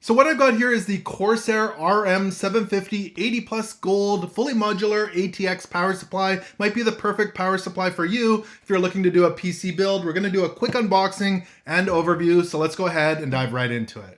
So what I've got here is the Corsair RM750 80 plus gold fully modular ATX power supply. Might be the perfect power supply for you if you're looking to do a PC build. We're going to do a quick unboxing and overview, so let's go ahead and dive right into it.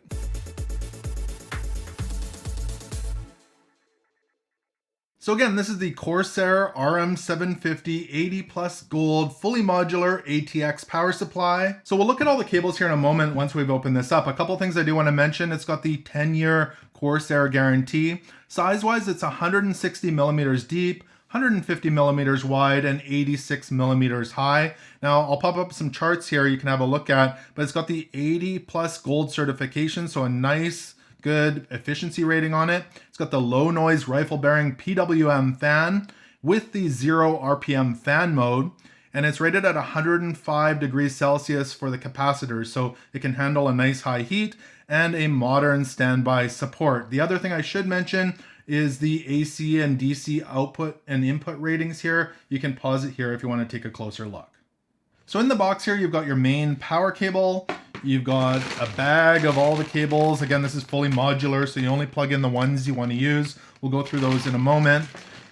So again, this is the Corsair RM750 80 plus gold fully modular ATX power supply. So we'll look at all the cables here in a moment once we've opened this up. A couple things I do want to mention. It's got the 10-year Corsair guarantee. Size-wise, it's 160 millimeters deep, 150 millimeters wide, and 86 millimeters high. Now, I'll pop up some charts here you can have a look at, but it's got the 80 plus gold certification, so a nice good efficiency rating on it. It's got the low noise rifle bearing PWM fan with the 0 RPM fan mode, and it's rated at 105 degrees Celsius for the capacitors, so it can handle a nice high heat and a modern standby support. The other thing I should mention is the AC and DC output and input ratings here. You can pause it here if you want to take a closer look. So in the box here, you've got your main power cable. You've got a bag of all the cables. Again, this is fully modular, so you only plug in the ones you want to use. We'll go through those in a moment.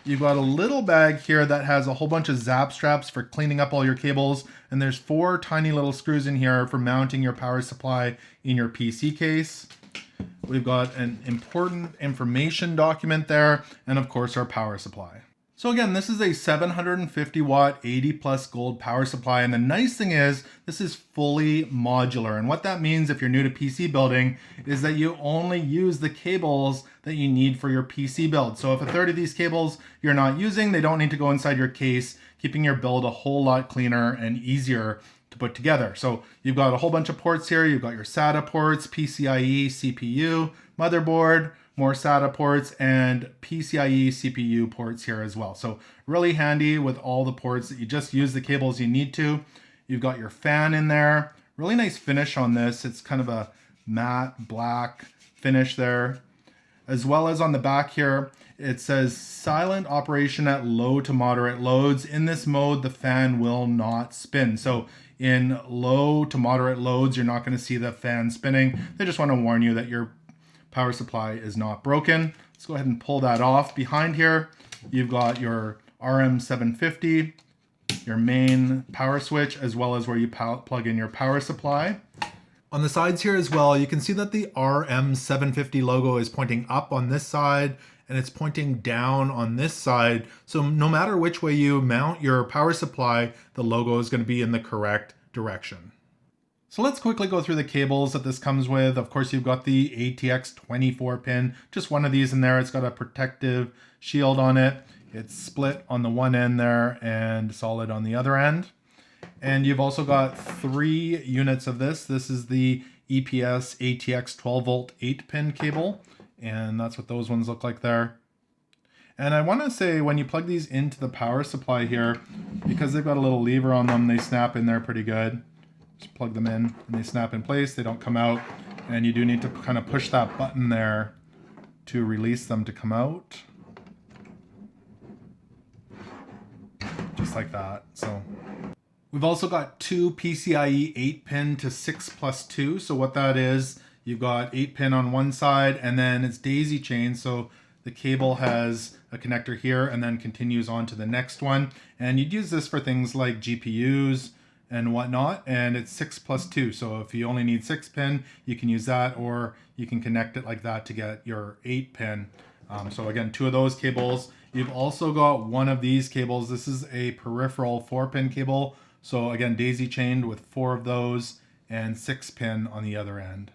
You've got a little bag here that has a whole bunch of zap straps for cleaning up all your cables. And there's 4 tiny little screws in here for mounting your power supply in your PC case. We've got an important information document there, and of course our power supply. So again, this is a 750 watt 80 plus gold power supply, and the nice thing is this is fully modular, and what that means if you're new to PC building is that you only use the cables that you need for your PC build. So if a third of these cables you're not using, they don't need to go inside your case, keeping your build a whole lot cleaner and easier to put together. So you've got a whole bunch of ports here. You've got your SATA ports, PCIe, CPU, motherboard, more SATA ports, and PCIe CPU ports here as well. So really handy with all the ports that you just use the cables you need to. You've got your fan in there. Really nice finish on this. It's kind of a matte black finish there. As well as on the back here, it says silent operation at low to moderate loads. In this mode, the fan will not spin. So in low to moderate loads, you're not going to see the fan spinning. They just want to warn you that your power supply is not broken. Let's go ahead and pull that off. Behind here, you've got your RM750, your main power switch, as well as where you plug in your power supply. On the sides here as well, you can see that the RM750 logo is pointing up on this side and it's pointing down on this side. So no matter which way you mount your power supply, the logo is going to be in the correct direction. So let's quickly go through the cables that this comes with. Of course, you've got the ATX 24 pin, just one of these in there. It's got a protective shield on it. It's split on the one end there and solid on the other end. And you've also got 3 units of this. This is the EPS ATX 12 volt 8 pin cable. And that's what those ones look like there. And I want to say when you plug these into the power supply here, because they've got a little lever on them, they snap in there pretty good. Just plug them in and they snap in place. They don't come out. And you do need to kind of push that button there to release them to come out. Just like that. So we've also got 2 PCIe 8-pin to 6+2. So what that is, you've got 8-pin on one side and then it's daisy chain. So the cable has a connector here and then continues on to the next one. And you'd use this for things like GPUs and whatnot, and it's 6+2. So if you only need 6-pin, you can use that, or you can connect it like that to get your 8-pin. So again, 2 of those cables. You've also got one of these cables. This is a peripheral 4-pin cable. So again, daisy chained with 4 of those and 6-pin on the other end.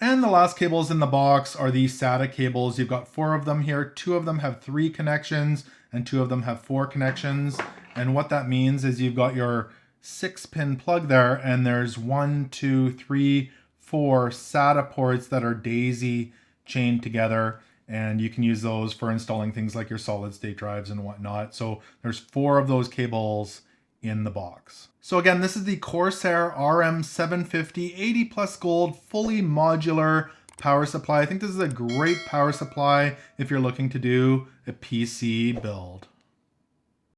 And the last cables in the box are the SATA cables. You've got 4 of them here. 2 of them have 3 connections and 2 of them have 4 connections. And what that means is you've got your 6-pin plug there, and there's 1, 2, 3, 4 SATA ports that are daisy chained together, and you can use those for installing things like your solid state drives and whatnot. So there's 4 of those cables in the box. So again, this is the Corsair RM750 80 plus gold fully modular power supply. I think this is a great power supply if you're looking to do a PC build.